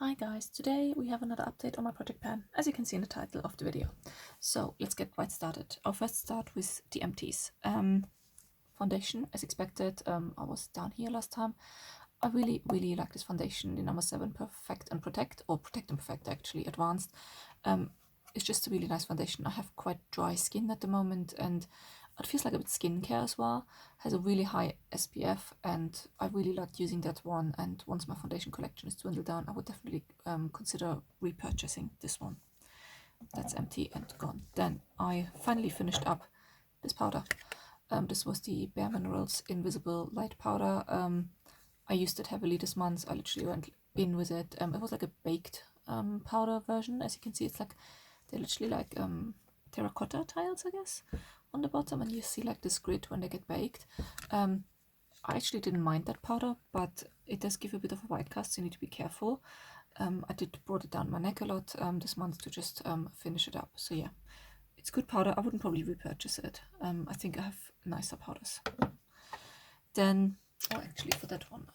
Hi guys, today we have another update on my project pan, as you can see in the title of the video. So let's get right started. I'll first start with the empties. Foundation, as expected. I was down here last time. I really like this foundation, the number 7 Perfect and Protect, or Protect and Perfect actually, Advanced. It's just a really nice foundation. I have quite dry skin at the moment, and it feels like a bit skincare as well. Has a really high SPF, and I really like using that one. And once my foundation collection is dwindled down, I would definitely consider repurchasing this one. That's empty and gone. Then I finally finished up this powder. This was the Bare Minerals Invisible Light Powder. I used it heavily this month. I literally went in with it. It was like a baked powder version. As you can see, it's like they're literally like terracotta tiles, I guess, on the bottom, and you see like this grid when they get baked. I actually didn't mind that powder, but it does give a bit of a white cast, so you need to be careful. I brought it down my neck a lot this month to just finish it up. So yeah, it's good powder. I wouldn't probably repurchase it. I think I have nicer powders. Then, oh, actually for that one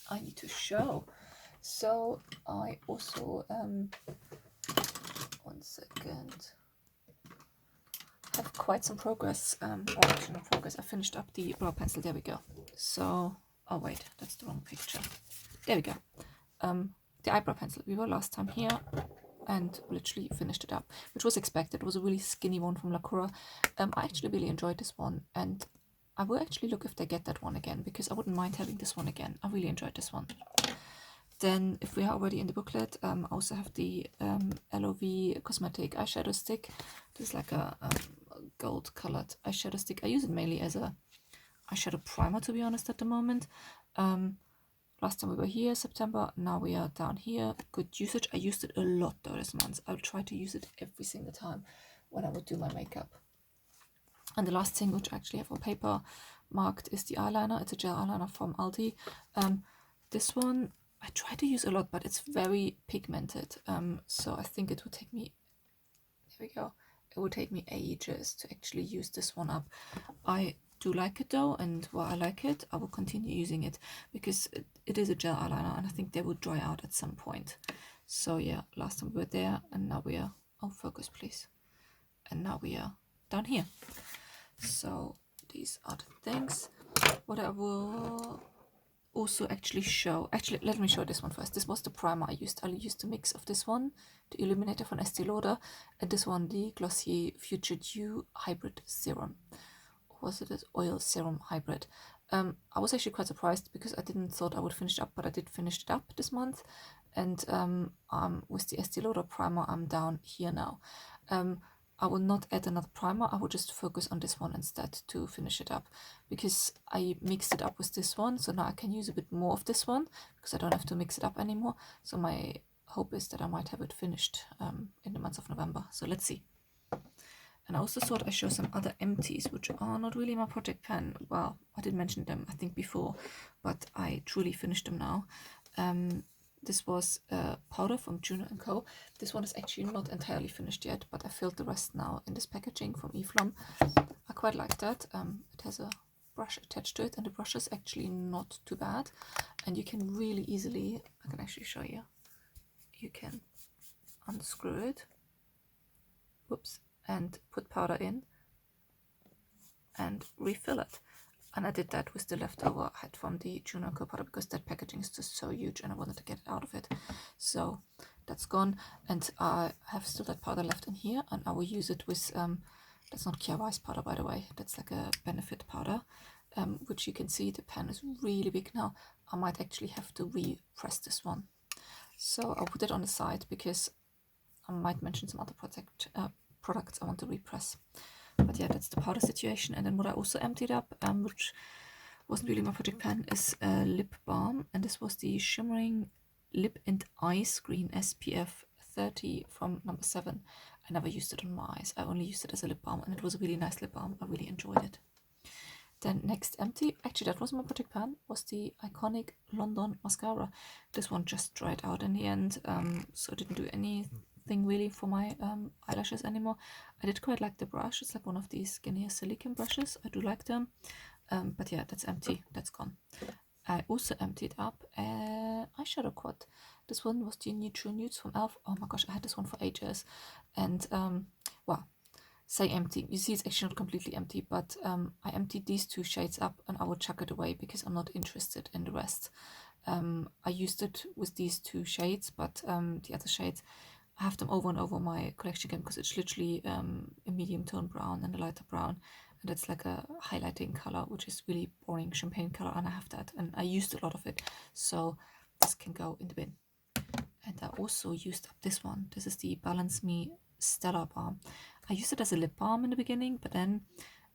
I need to show. So I also one second, have quite some progress. Or actually no progress. I finished up the brow pencil. There we go. So oh wait, that's the wrong picture. There we go. The eyebrow pencil. We were last time here and literally finished it up, which was expected. It was a really skinny one from Lacura. I actually really enjoyed this one, and I will actually look if they get that one again, because I wouldn't mind having this one again. I really enjoyed this one. Then, if we are already in the booklet, I also have the LOV Cosmetic eyeshadow stick. This is like a gold colored eyeshadow stick. I use it mainly as a eyeshadow primer, to be honest, at the moment. Last time we were here, September. Now we are down here. Good usage. I used it a lot though this month. I would try to use it every single time when I would do my makeup. And the last thing, which I actually have on paper marked, is the eyeliner. It's a gel eyeliner from Aldi. This one I try to use a lot, but it's very pigmented. So I think it would take me, there we go, it would take me ages to actually use this one up. I do like it though, and while I like it, I will continue using it, because it is a gel eyeliner, and I think they would dry out at some point. So yeah, last time we were there, and now we are, oh focus please, and now we are down here. So these are the things. What I will also actually show, actually let me show this one first. This was the primer I used. I used a mix of this one, the Illuminator from Estee Lauder, and this one, the Glossier Future Dew Hybrid Serum. Or was it an oil serum hybrid? I was actually quite surprised, because I didn't thought I would finish it up, but I did finish it up this month. And with the Estee Lauder primer, I'm down here now. I will not add another primer. I will just focus on this one instead to finish it up, because I mixed it up with this one. So now I can use a bit more of this one, because I don't have to mix it up anymore. So my hope is that I might have it finished in the month of November. So let's see. And I also thought I show some other empties, which are not really my project pan. Well, I did mention them, I think, before, but I truly finished them now. This was powder from Juno & Co. This one is actually not entirely finished yet, but I filled the rest now in this packaging from Eve Lom. I quite like that. It has a brush attached to it, and the brush is actually not too bad. And you can really easily, I can actually show you, you can unscrew it, whoops, and put powder in and refill it. And I did that with the leftover I had from the Juno & Co powder, because that packaging is just so huge and I wanted to get it out of it. So that's gone, and I have still that powder left in here, and I will use it with, that's not Kjaer Weis powder, by the way, that's like a Benefit powder, which you can see the pen is really big now. I might actually have to repress this one. So I'll put it on the side, because I might mention some other products I want to repress. But yeah, that's the powder situation. And then what I also emptied up, which wasn't really my project pan, is lip balm. And this was the Shimmering Lip and Eye Screen SPF 30 from number 7. I never used it on my eyes. I only used it as a lip balm, and it was a really nice lip balm. I really enjoyed it. Then next empty, actually that was my project pan, was the Iconic London Mascara. This one just dried out in the end, so I didn't do anything really for my eyelashes anymore. I did quite like the brush. It's like one of these Garnier silicone brushes. I do like them, but yeah, that's empty, that's gone. I also emptied up an eyeshadow quad. This one was the Neutral Nudes from e.l.f. Oh my gosh, I had this one for ages. And, well, say empty. You see it's actually not completely empty, but I emptied these 2 shades up and I will chuck it away because I'm not interested in the rest. I used it with these 2 shades, but the other shades, I have them over and over my collection again because it's literally a medium tone brown and a lighter brown. And it's like a highlighting color, which is really boring champagne color, and I have that. And I used a lot of it, so this can go in the bin. And I also used up this one. This is the Balance Me Stellar Balm. I used it as a lip balm in the beginning, but then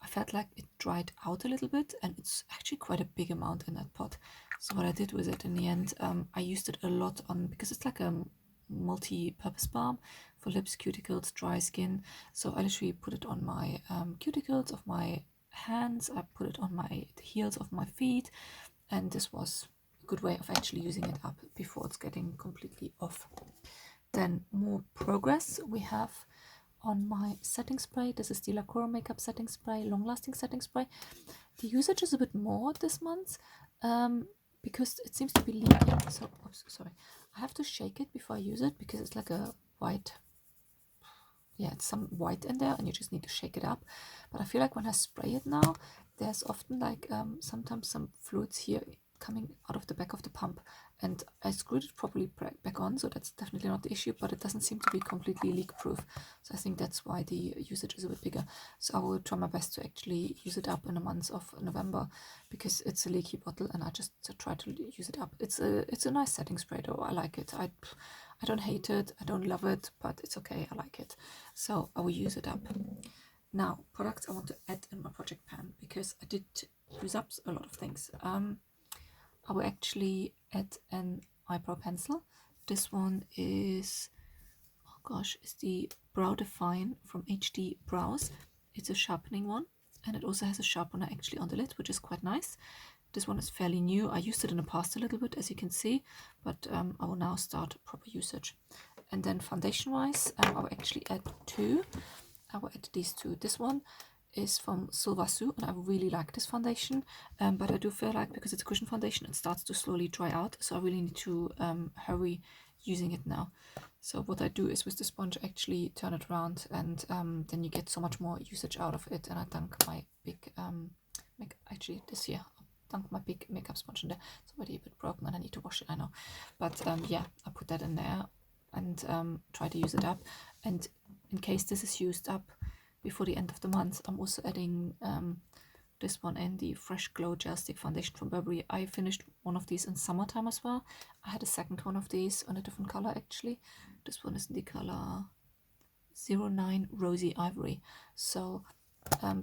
I felt like it dried out a little bit, and it's actually quite a big amount in that pot. So what I did with it in the end, I used it a lot on, because it's like a multi-purpose balm for lips, cuticles, dry skin. So I literally put it on my cuticles of my hands, I put it on the heels of my feet, and this was a good way of actually using it up before it's getting completely off. Then more progress we have on my setting spray. This is the Lakura Makeup Setting Spray, long-lasting setting spray. The usage is a bit more this month because it seems to be leaking. So, oops, sorry. I have to shake it before I use it because it's like a white, yeah, it's some white in there and you just need to shake it up. But I feel like when I spray it now, there's often like sometimes some fluids here coming out of the back of the pump, and I screwed it properly back on, so that's definitely not the issue, but it doesn't seem to be completely leak proof, so I think that's why the usage is a bit bigger. So I will try my best to actually use it up in the month of November because it's a leaky bottle and I just try to use it up. It's a nice setting spray though. I like it. I don't hate it, I don't love it, but it's okay, I like it, so I will use it up. Now, products I want to add in my project pan because I did use up a lot of things. I will actually add an eyebrow pencil. This one is, oh gosh, it's the Brow Define from HD Brows. It's a sharpening one, and it also has a sharpener actually on the lid, which is quite nice. This one is fairly new. I used it in the past a little bit, as you can see, but I will now start proper usage. And then foundation-wise, I will actually add 2. I will add these 2. This one is from Sulwhasoo, and I really like this foundation, but I do feel like because it's a cushion foundation, it starts to slowly dry out, so I really need to hurry using it now. So what I do is with the sponge actually turn it around, and then you get so much more usage out of it. And I dunk my big actually this year I dunk my big makeup sponge in there. It's already a bit broken and I need to wash it, I know, but yeah, I put that in there and try to use it up. And in case this is used up before the end of the month, I'm also adding this one in, the Fresh Glow Gel Stick Foundation from Burberry. I finished one of these in summertime as well. I had a second one of these on a different color actually. This one is in the color 09 Rosy Ivory. So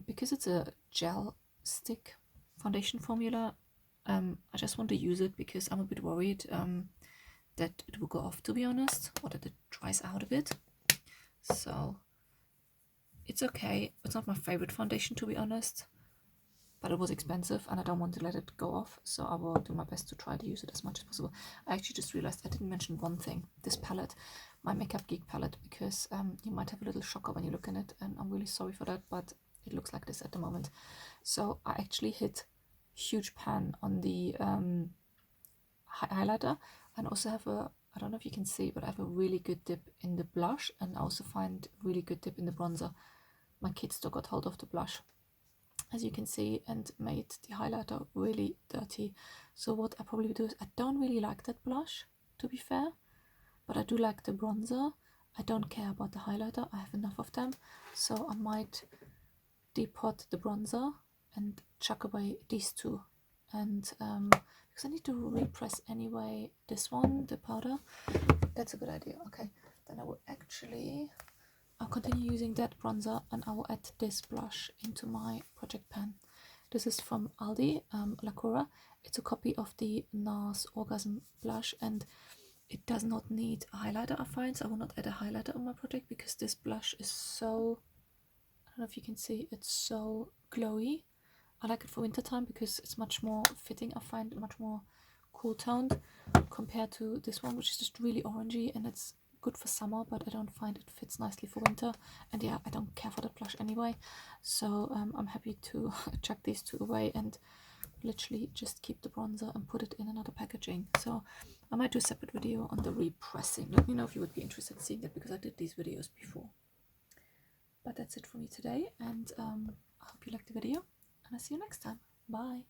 because it's a gel stick foundation formula, I just want to use it because I'm a bit worried that it will go off, to be honest, or that it dries out a bit. So it's okay. It's not my favorite foundation, to be honest, but it was expensive and I don't want to let it go off, so I will do my best to try to use it as much as possible. I actually just realized I didn't mention one thing, this palette, my Makeup Geek palette, because you might have a little shocker when you look in it, and I'm really sorry for that, but it looks like this at the moment. So I actually hit huge pan on the highlighter, and also have a, I don't know if you can see, but I have a really good dip in the blush, and I also find really good dip in the bronzer. My kid still got hold of the blush, as you can see, and made the highlighter really dirty. So what I probably do is, I don't really like that blush, to be fair, but I do like the bronzer. I don't care about the highlighter, I have enough of them, so I might depot the bronzer and chuck away these 2. And because I need to repress anyway this one, the powder, that's a good idea. Okay, then I will actually, I'll continue using that bronzer and I will add this blush into my project pan. This is from Aldi, Lakura. It's a copy of the NARS Orgasm blush, and it does not need a highlighter, I find, so I will not add a highlighter on my project because this blush is so, I don't know if you can see, it's so glowy. I like it for winter time because it's much more fitting, I find, much more cool toned compared to this one, which is just really orangey, and it's good for summer, but I don't find it fits nicely for winter. And yeah, I don't care for that blush anyway, so I'm happy to chuck these 2 away and literally just keep the bronzer and put it in another packaging. So I might do a separate video on the repressing. Let me know if you would be interested in seeing that, because I did these videos before. But that's it for me today, and I hope you liked the video, and I'll see you next time. Bye.